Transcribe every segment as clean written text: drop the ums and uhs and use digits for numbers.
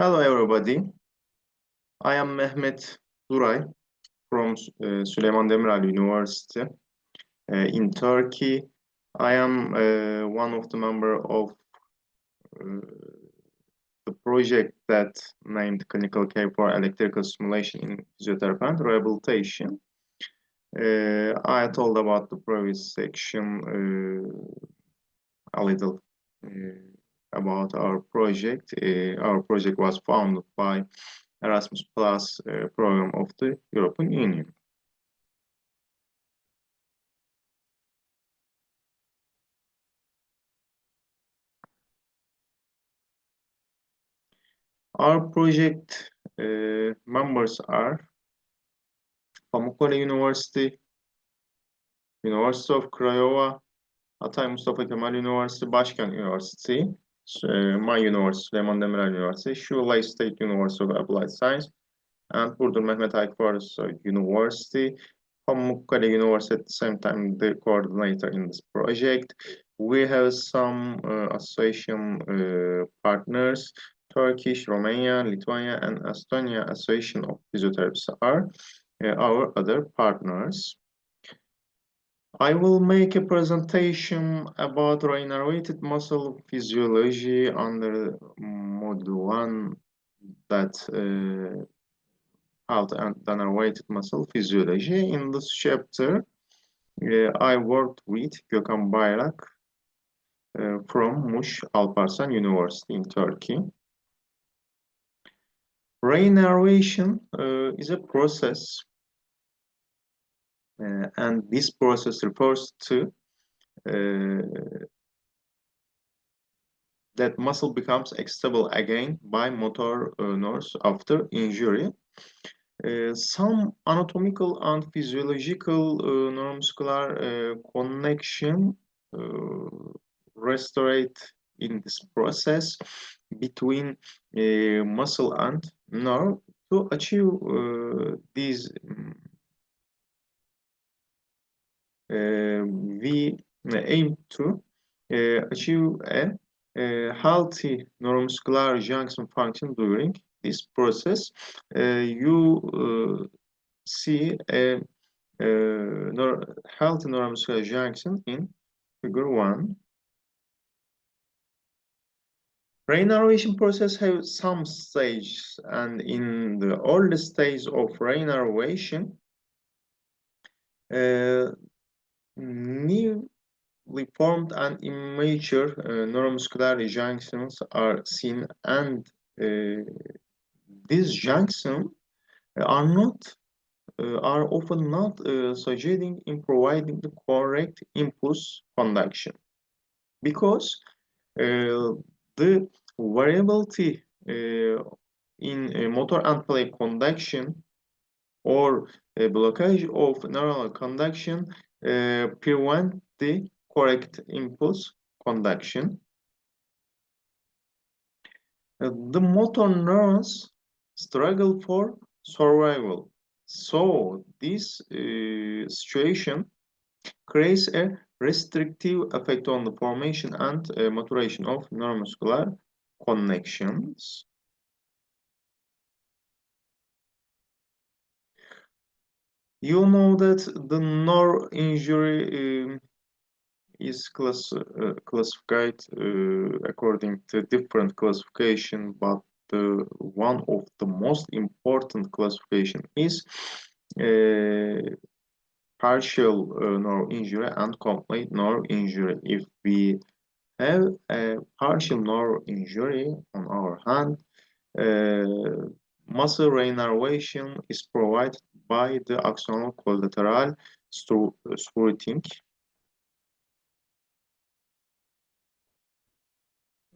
Hello everybody, I am Mehmet Duray from Süleyman Demirel University in Turkey. I am one of the member of uh, the project that named Clinical Care for Electrical Stimulation in Physiotherapy and Rehabilitation. I told about the previous section a little about our project. Our project was founded by Erasmus Plus program of the European Union. Our project members are Pamukkale University, University of Craiova, Hatay Mustafa Kemal University, Başkent University, my university, Süleyman Demirel University, Şule State University of Applied Science, and Burdur Mehmet Akif University. Pamukkale University at the same time the coordinator in this project. We have some association partners. Turkish, Romania, Lithuania, and Estonia Association of Physiotherapists are our other partners. I will make a presentation about re-innervated muscle physiology under module 1 that how to innervated muscle physiology. In this chapter, I worked with Gökhan Bayrak from Muş Alparslan University in Turkey. Re-innervation is a process, and this process refers to that muscle becomes stable again by motor nerves after injury. Some anatomical and physiological neuromuscular connection restorate in this process between muscle and nerve to achieve these we aim to achieve a healthy neuromuscular junction function during this process. You see a healthy neuromuscular junction in figure 1. Re-innervation process has some stages, and in the early stage of re-innervation, newly formed and immature neuromuscular junctions are seen, and these junctions are often not succeeding in providing the correct impulse conduction because the variability in motor and play conduction or a blockage of neuronal conduction prevent the correct impulse conduction. The motor neurons struggle for survival. So this situation creates a restrictive effect on the formation and maturation of neuromuscular connections. You know that the nerve injury is classified according to different classification, but one of the most important classification is partial nerve injury and complete nerve injury. If we have a partial nerve injury on our hand, muscle re-innervation is provided by the axonal collateral sprouting.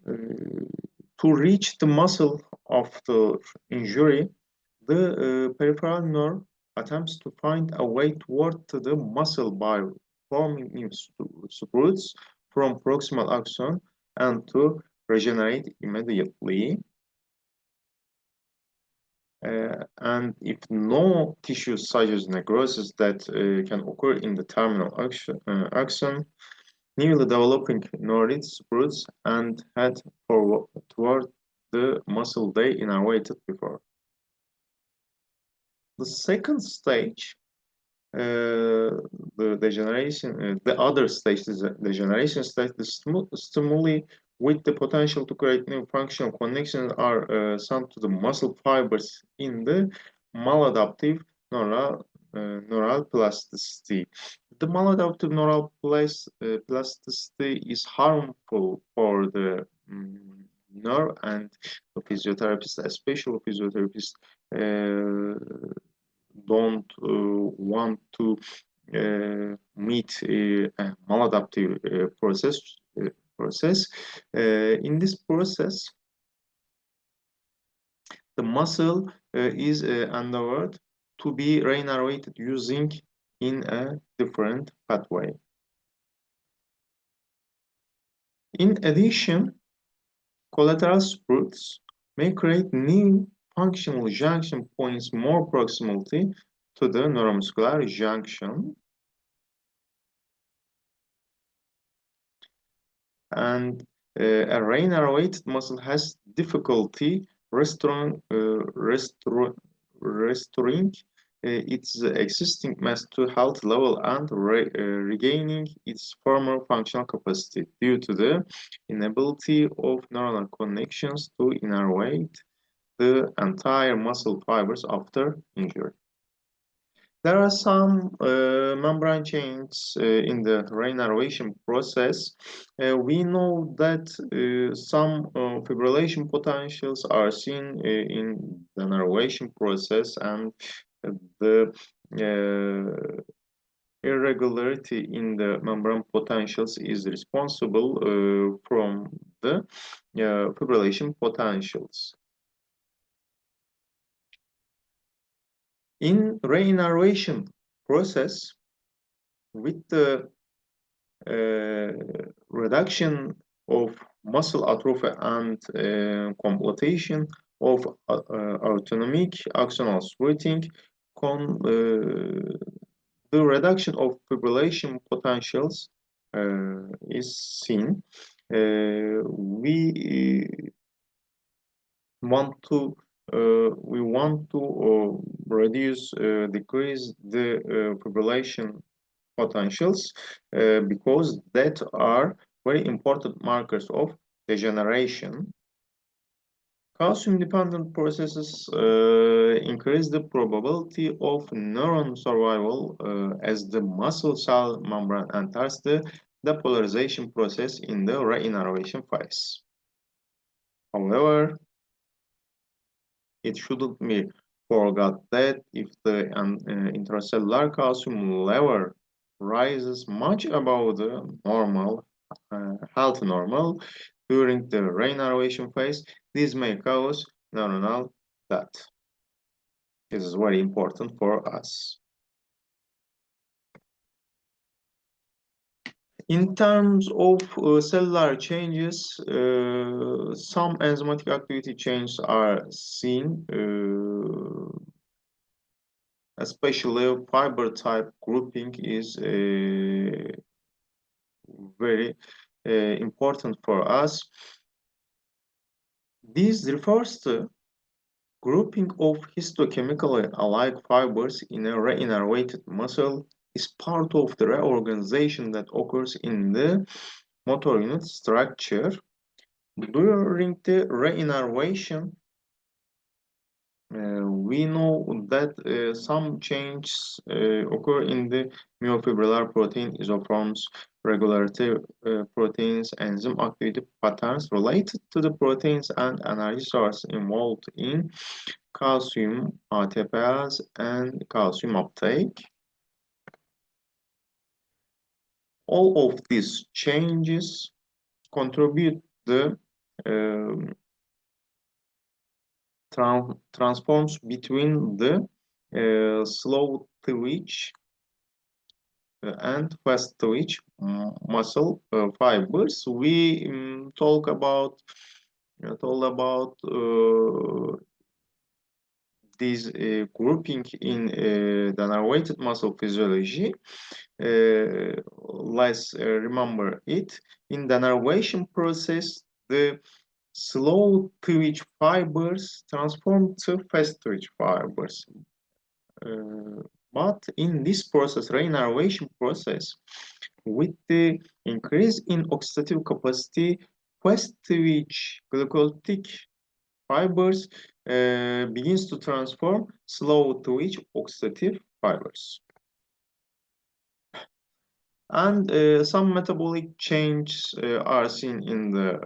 To reach the muscle after injury, the peripheral nerve attempts to find a way toward the muscle by forming new sprouts from proximal axon and to regenerate immediately. And if no tissue such as necrosis that can occur in the terminal axon, newly developing neurites sprouts and head toward the muscle they innervated before. The second stage, the degeneration, the other stage is the degeneration stage. The stimuli with the potential to create new functional connections are sent to the muscle fibers in the maladaptive neural plasticity. The maladaptive neural plasticity is harmful for the nerve, and the physiotherapist, especially physiotherapists, don't want to meet a maladaptive process. In this process, the muscle is endeavored to be re-innervated using in a different pathway. In addition, collateral spurs may create new functional junction points more proximally to the neuromuscular junction, and a re-innervated muscle has difficulty restoring its existing mass to health level and regaining its former functional capacity due to the inability of neuronal connections to innervate the entire muscle fibers after injury. There are some membrane changes in the re-innervation process. We know that some fibrillation potentials are seen in the innervation process, and the irregularity in the membrane potentials is responsible from the fibrillation potentials. In re-innervation process, with the reduction of muscle atrophy and completion of autonomic axonal switching, the reduction of fibrillation potentials is seen. We want to decrease the fibrillation potentials because that are very important markers of degeneration. Calcium-dependent processes increase the probability of neuron survival as the muscle cell membrane enters the depolarization process in the re-innervation phase. However, it shouldn't be forgot that if the intracellular calcium level rises much above the normal, healthy normal, during the re-innervation phase, this may cause neuronal death. This is very important for us. In terms of cellular changes, some enzymatic activity changes are seen, especially fiber type grouping is very important for us. This refers to grouping of histochemically alike fibers in a re-innervated muscle is part of the reorganization that occurs in the motor unit structure. During the re-innervation, we know that some changes occur in the myofibrillar protein isoforms, regulatory proteins, enzyme activity patterns related to the proteins and energy source involved in calcium ATPase and calcium uptake. All of these changes contribute the transforms between the slow twitch and fast twitch muscle fibers. We told about this grouping in the innervated muscle physiology. Let's remember it. In the innervation process, the slow twitch fibers transform to fast twitch fibers. But in this process, re-innervation process, with the increase in oxidative capacity, fast twitch glycolytic fibers begins to transform slow twitch oxidative fibers. And some metabolic changes are seen in the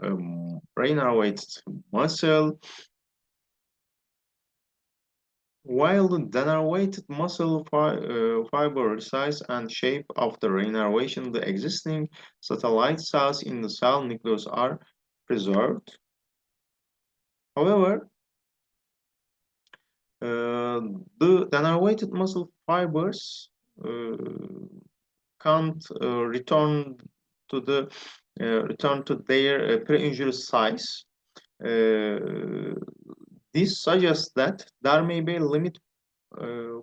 re-innervated muscle, while the denervated muscle fiber size and shape after re-innervation, the existing satellite cells in the cell nucleus are preserved. However, the denervated muscle fibers can't return to their pre-injury size. This suggests that there may be a limit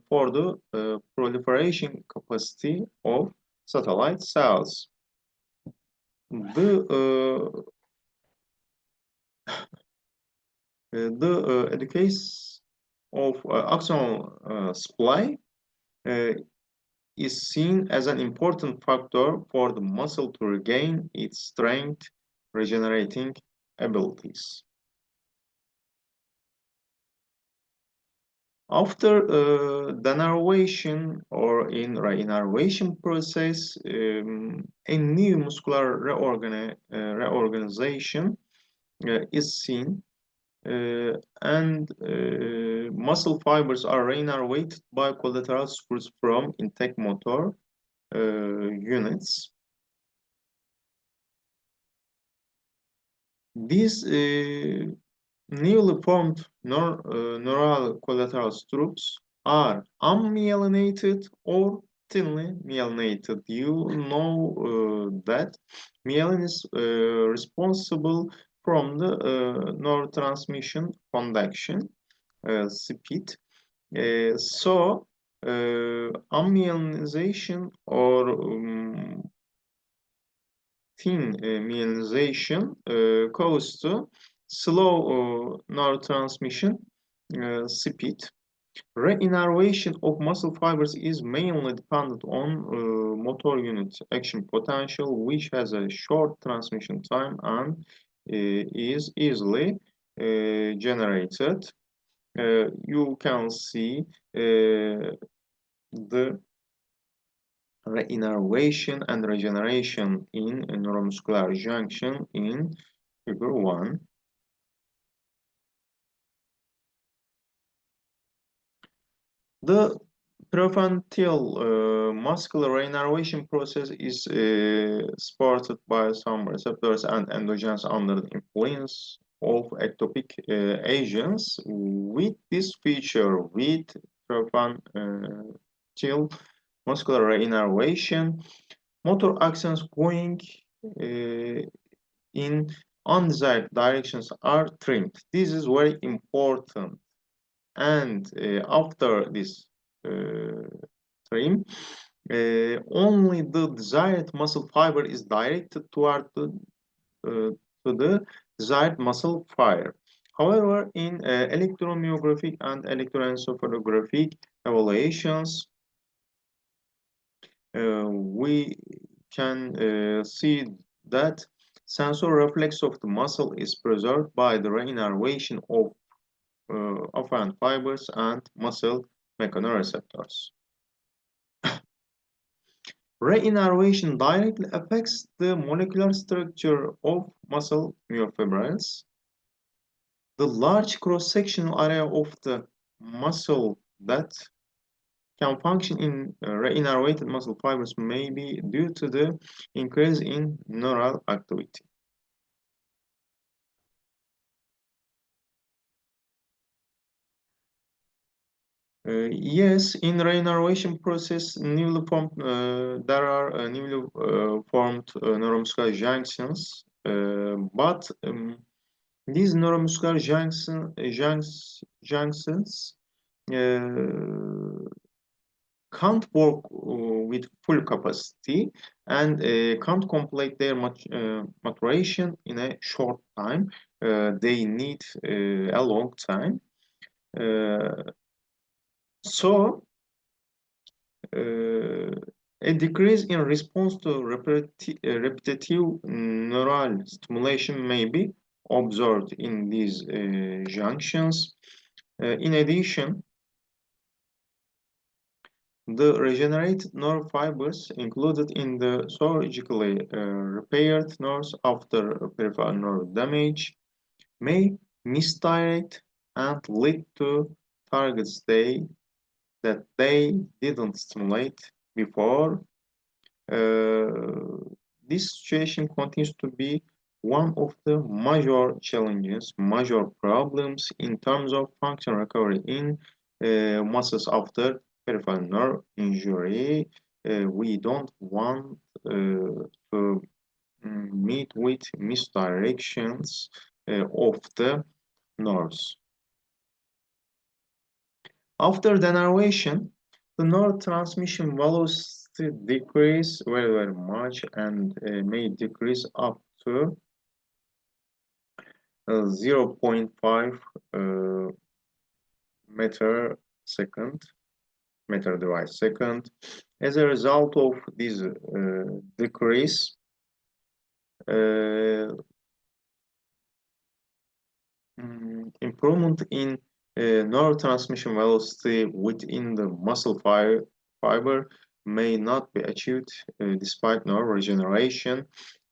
for the proliferation capacity of satellite cells. The decrease of axonal supply is seen as an important factor for the muscle to regain its strength regenerating abilities. After denervation or in re-innervation process, a new muscular reorganization is seen, and muscle fibers are re-innervated by collateral spurs from intact motor units. These newly formed neural collateral strips are unmyelinated or thinly myelinated. You know that myelin is responsible from the neurotransmission conduction speed. So unmyelinization or thin myelinization causes to slow neurotransmission speed. Re-innervation of muscle fibers is mainly dependent on motor unit action potential, which has a short transmission time and is easily generated. You can see the re-innervation and regeneration in a neuromuscular junction in figure 1. The prefrontal muscular re-innervation process is supported by some receptors and endogens under the influence of ectopic agents. With this feature, with prefrontal muscular re-innervation, motor axons going in undesired directions are trimmed. This is very important. And after this trim, only the desired muscle fiber is directed toward to the desired muscle fiber. However, in electromyographic and electroencephalographic evaluations, we can see that sensor reflex of the muscle is preserved by the re-innervation of afferent fibers and muscle mechanoreceptors. Re-innervation directly affects the molecular structure of muscle myofibrils. The large cross-sectional area of the muscle that can function in re-innervated muscle fibers may be due to the increase in neural activity. Yes, in re-innervation process, there are newly formed neuromuscular junctions, but these neuromuscular junctions can't work with full capacity and can't complete their maturation in a short time. they need a long time. So a decrease in response to repetitive neural stimulation may be observed in these junctions. In addition, the regenerated nerve fibers included in the surgically repaired nerves after peripheral nerve damage may misdirect and lead to targets that they didn't stimulate before. Uh, this situation continues to be one of the major challenges, major problems in terms of function recovery in muscles after peripheral nerve injury. We don't want to meet with misdirections of the nerves. After denervation, the neurotransmission velocity decrease very much and may decrease up to 0.5 meter second, meter device second. As a result of this decrease, improvement in neurotransmission velocity within the muscle fiber may not be achieved despite nerve regeneration.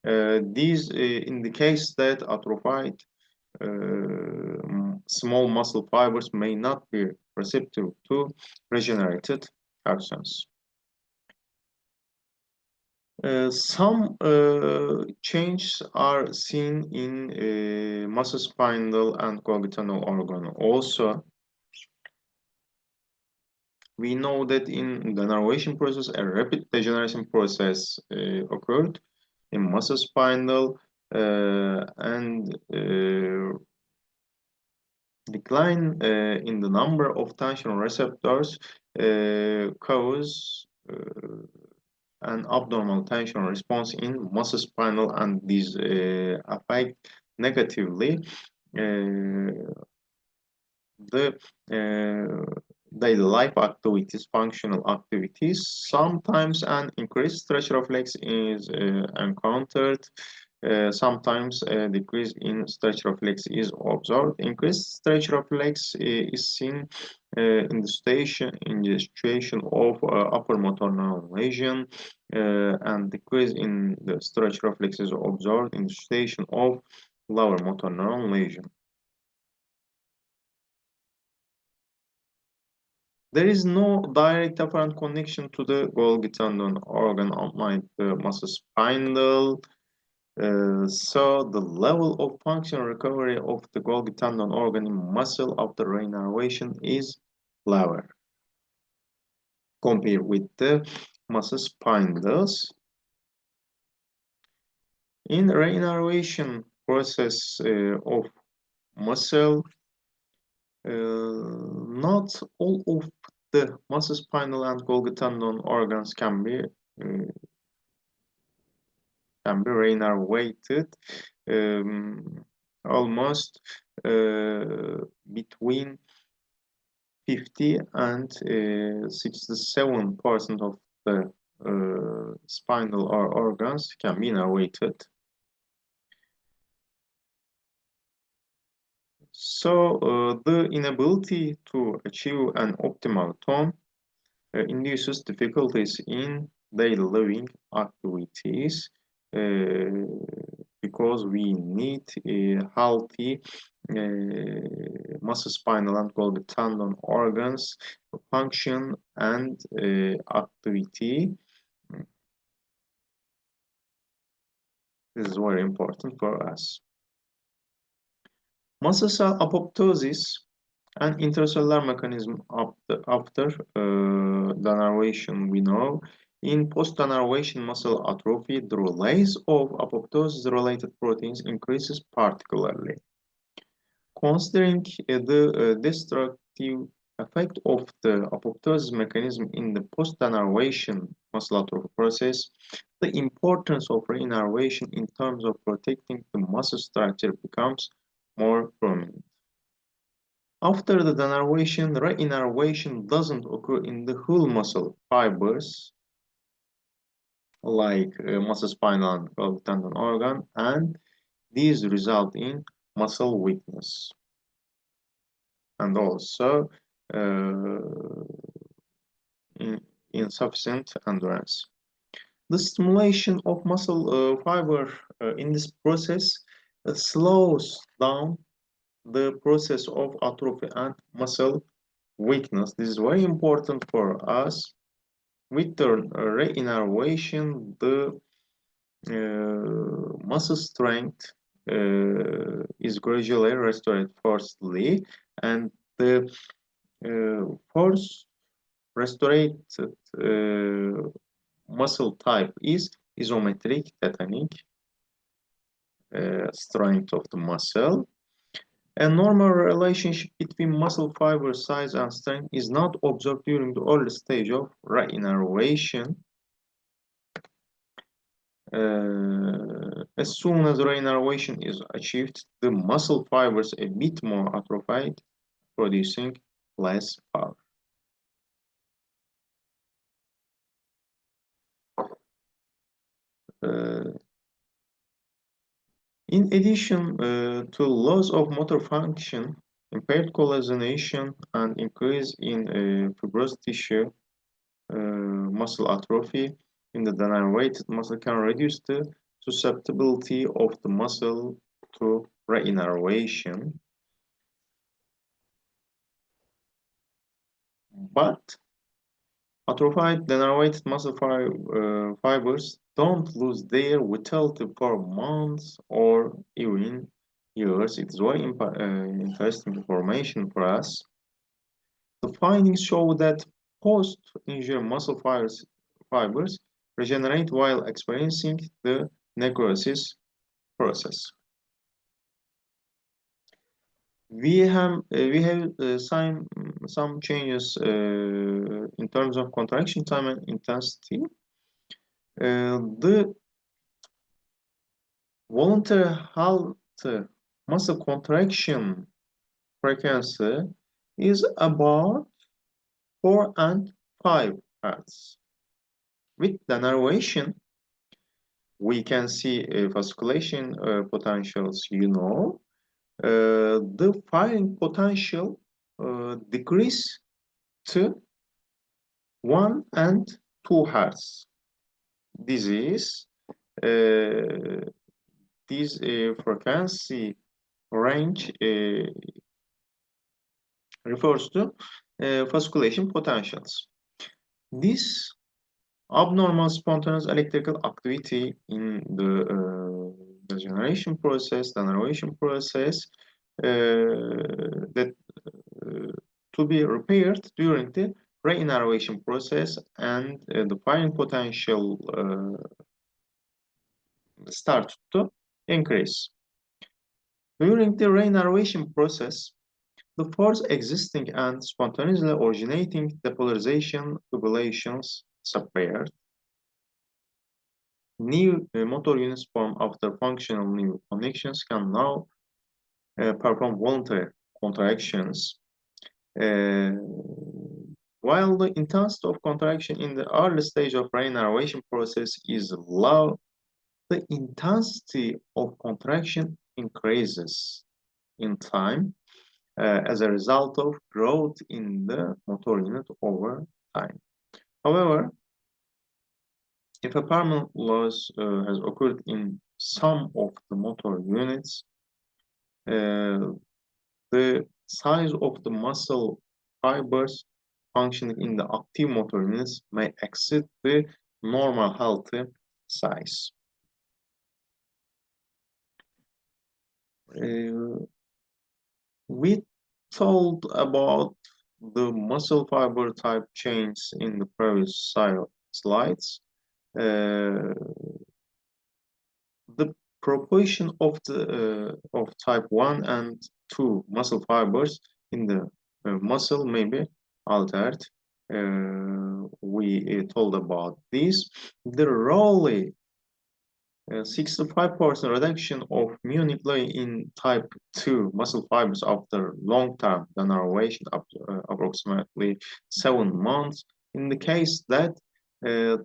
These indicates that atrophied small muscle fibers may not be receptive to regenerated actions. Some changes are seen in musculospinal and congenital organ. Also, we know that in the denervation process, a rapid degeneration process occurred in musculospinal and decline in the number of tension receptors cause an abnormal tension response in musculospinal, and these affect negatively the daily life activities, functional activities. Sometimes an increased stretch reflex is encountered. Sometimes a decrease in stretch reflex is observed. Increased stretch reflex is seen in the situation of upper motor neuron lesion, and decrease in the stretch reflex is observed in the situation of lower motor neuron lesion. There is no direct apparent connection to the Golgi tendon organ unlike the musculospinal. So the level of functional recovery of the Golgi tendon organ in muscle after re-innervation is lower compared with the musculospinals. In re-innervation process of muscle, not all of the musculospinal and Golgi tendon organs can be re-innervated. Almost between 50 and 67% of the spinal organs can be innervated. So the inability to achieve an optimal tone induces difficulties in daily living activities because we need healthy musculospinal and Golgi tendon organs function and activity. This is very important for us. Muscle cell apoptosis, an intracellular mechanism after denervation, we know. In post-denervation muscle atrophy, the release of apoptosis-related proteins increases particularly. Considering the destructive effect of the apoptosis mechanism in the post-denervation muscle atrophy process, the importance of re-innervation in terms of protecting the muscle structure becomes more prominent. After the denervation, re-innervation doesn't occur in the whole muscle fibers like muscle spinal and pelvic tendon organ, and these result in muscle weakness and also uh, insufficient endurance. The stimulation of muscle fiber in this process slows down the process of atrophy and muscle weakness. This is very important for us. With the re-innervation, the muscle strength is gradually restored firstly, and the first restored muscle type is isometric tetanic strength of the muscle. A normal relationship between muscle fiber size and strength is not observed during the early stage of re-innervation. As soon as re-innervation is achieved, the muscle fibers a bit more atrophied, producing less power. In addition to loss of motor function, impaired collagenation, and increase in fibrous tissue, muscle atrophy in the denervated muscle can reduce the susceptibility of the muscle to re-innervation. But atrophied denervated muscle fibers don't lose their vitality for months or even years. It's very interesting information for us. The findings show that post-injury muscle fibers regenerate while experiencing the necrosis process. We have some changes in terms of contraction time and intensity. The voluntary halt muscle contraction frequency is about 4 and 5 Hz. With denervation, we can see vasculation potentials, the firing potential decrease to 1 and 2 Hz. This is this frequency range refers to vasculation potentials. This abnormal spontaneous electrical activity in the degeneration process, denervation process, that to be repaired during the re-innervation process, and the firing potential start to increase. During the re-innervation process, the force existing and spontaneously originating depolarization tubulations separate. New motor units formed after functional new connections can now perform voluntary contractions. While the intensity of contraction in the early stage of re-innervation process is low, the intensity of contraction increases in time as a result of growth in the motor unit over time. However, if a permanent loss has occurred in some of the motor units, the size of the muscle fibers functioning in the active motor units may exceed the normal healthy size. We told about the muscle fiber type change in the previous slides. The proportion of the of type 1 and 2 muscle fibers in the muscle may be altered. We told about this. The role 65% reduction of myonuclei in type 2 muscle fibers after long-term denervation, approximately 7 months. In the case that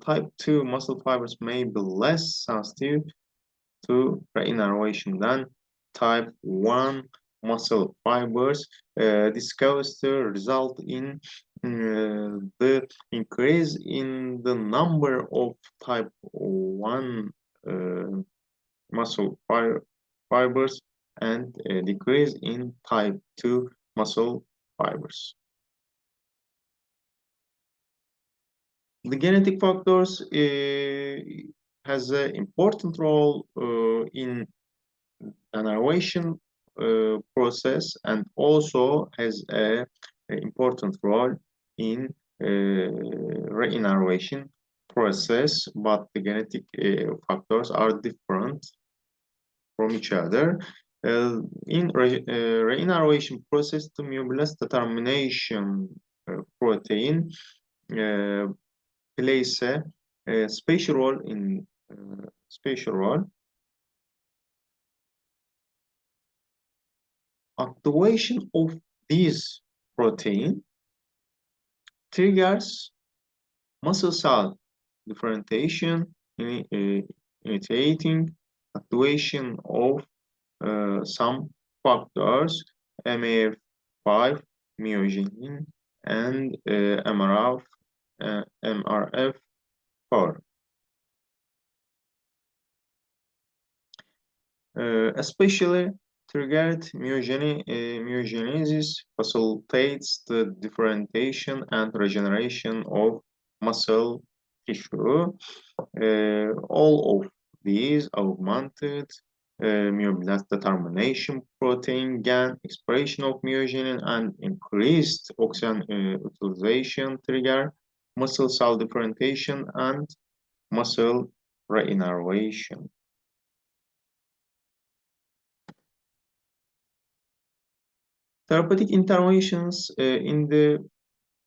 type 2 muscle fibers may be less sensitive to re-innervation than type 1 muscle fibers, this goes to result in the increase in the number of type 1 uh, muscle fibers and a decrease in type 2 muscle fibers. The genetic factors has an important role in innervation process and also has an important role in re-innervation process, but the genetic factors are different from each other. In re-innervation process, the myoblast determination protein uh, plays a special role in special role. Activation of this protein triggers muscle cell differentiation, initiating activation of some factors, MAF5, myogenin, and MRF4. Especially triggered myogenesis facilitates the differentiation and regeneration of muscle tissue. All of these augmented myoblast determination protein gain, expression of myogenin, and increased oxygen utilization trigger muscle cell differentiation and muscle re-innervation. Therapeutic interventions in the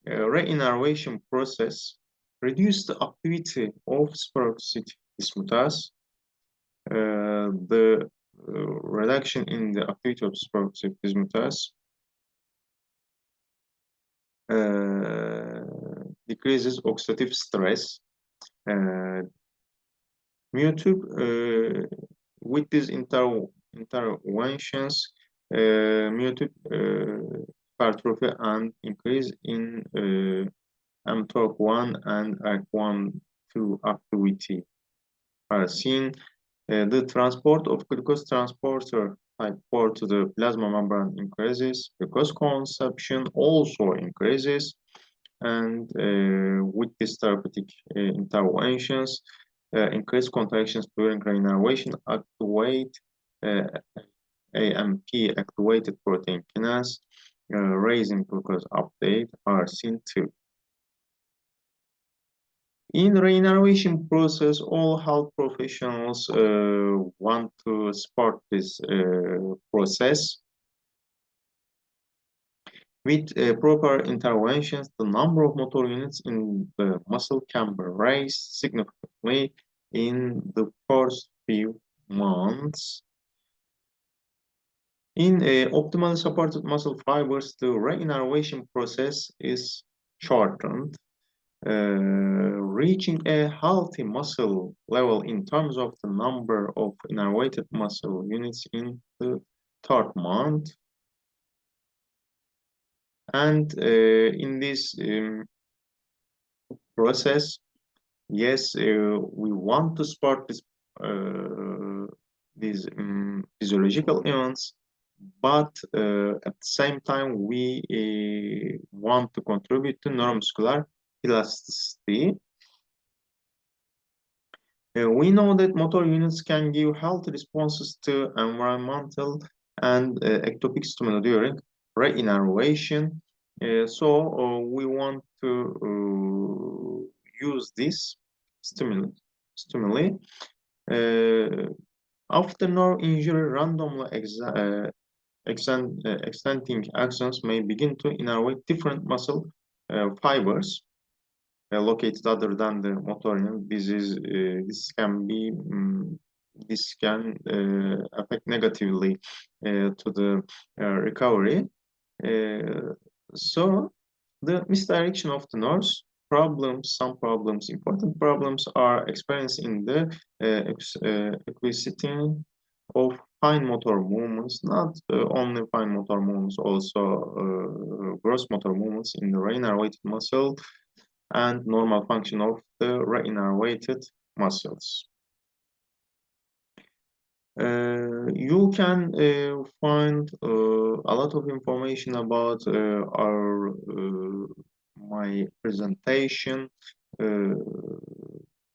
re-innervation process reduce the activity of superoxide dismutase. The reduction in the activity of superoxide dismutase decreases oxidative stress. Mutube with these interventions, mutube hypertrophy and increase in mTORC1 and ARC1-2 activity are seen. The transport of glucose transporter type 4 to the plasma membrane increases. Glucose consumption also increases. And with these therapeutic interventions, increased contractions during re-innervation activate AMP activated protein kinase, raising glucose uptake are seen too. In re-innervation process, all health professionals want to support this process. With proper interventions, the number of motor units in the muscle can be raised significantly in the first few months. In optimally supported muscle fibers, the re-innervation process is shortened, reaching a healthy muscle level in terms of the number of innervated muscle units in the third month. And in this process, yes, we want to support this, these physiological events, but at the same time, we want to contribute to neuromuscular elasticity. We know that motor units can give healthy responses to environmental and ectopic stimuli during re-innervation. So we want to use this stimuli. After nerve injury, randomly extending axons may begin to innervate different muscle fibers located other than the motor unit. This can be this can affect negatively to the recovery. So the misdirection of the nerves some problems, important problems are experienced in the acquisition of fine motor movements, not only fine motor movements, also gross motor movements in the re-innervated muscle and normal function of the re-innervated muscles. You can find a lot of information about my presentation uh,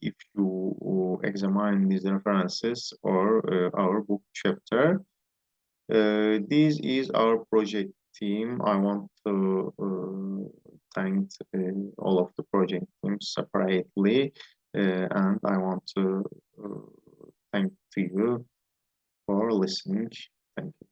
if you examine these references or our book chapter. This is our project team. I want to thank all of the project teams separately, and I want to thank to you for listening. Thank you.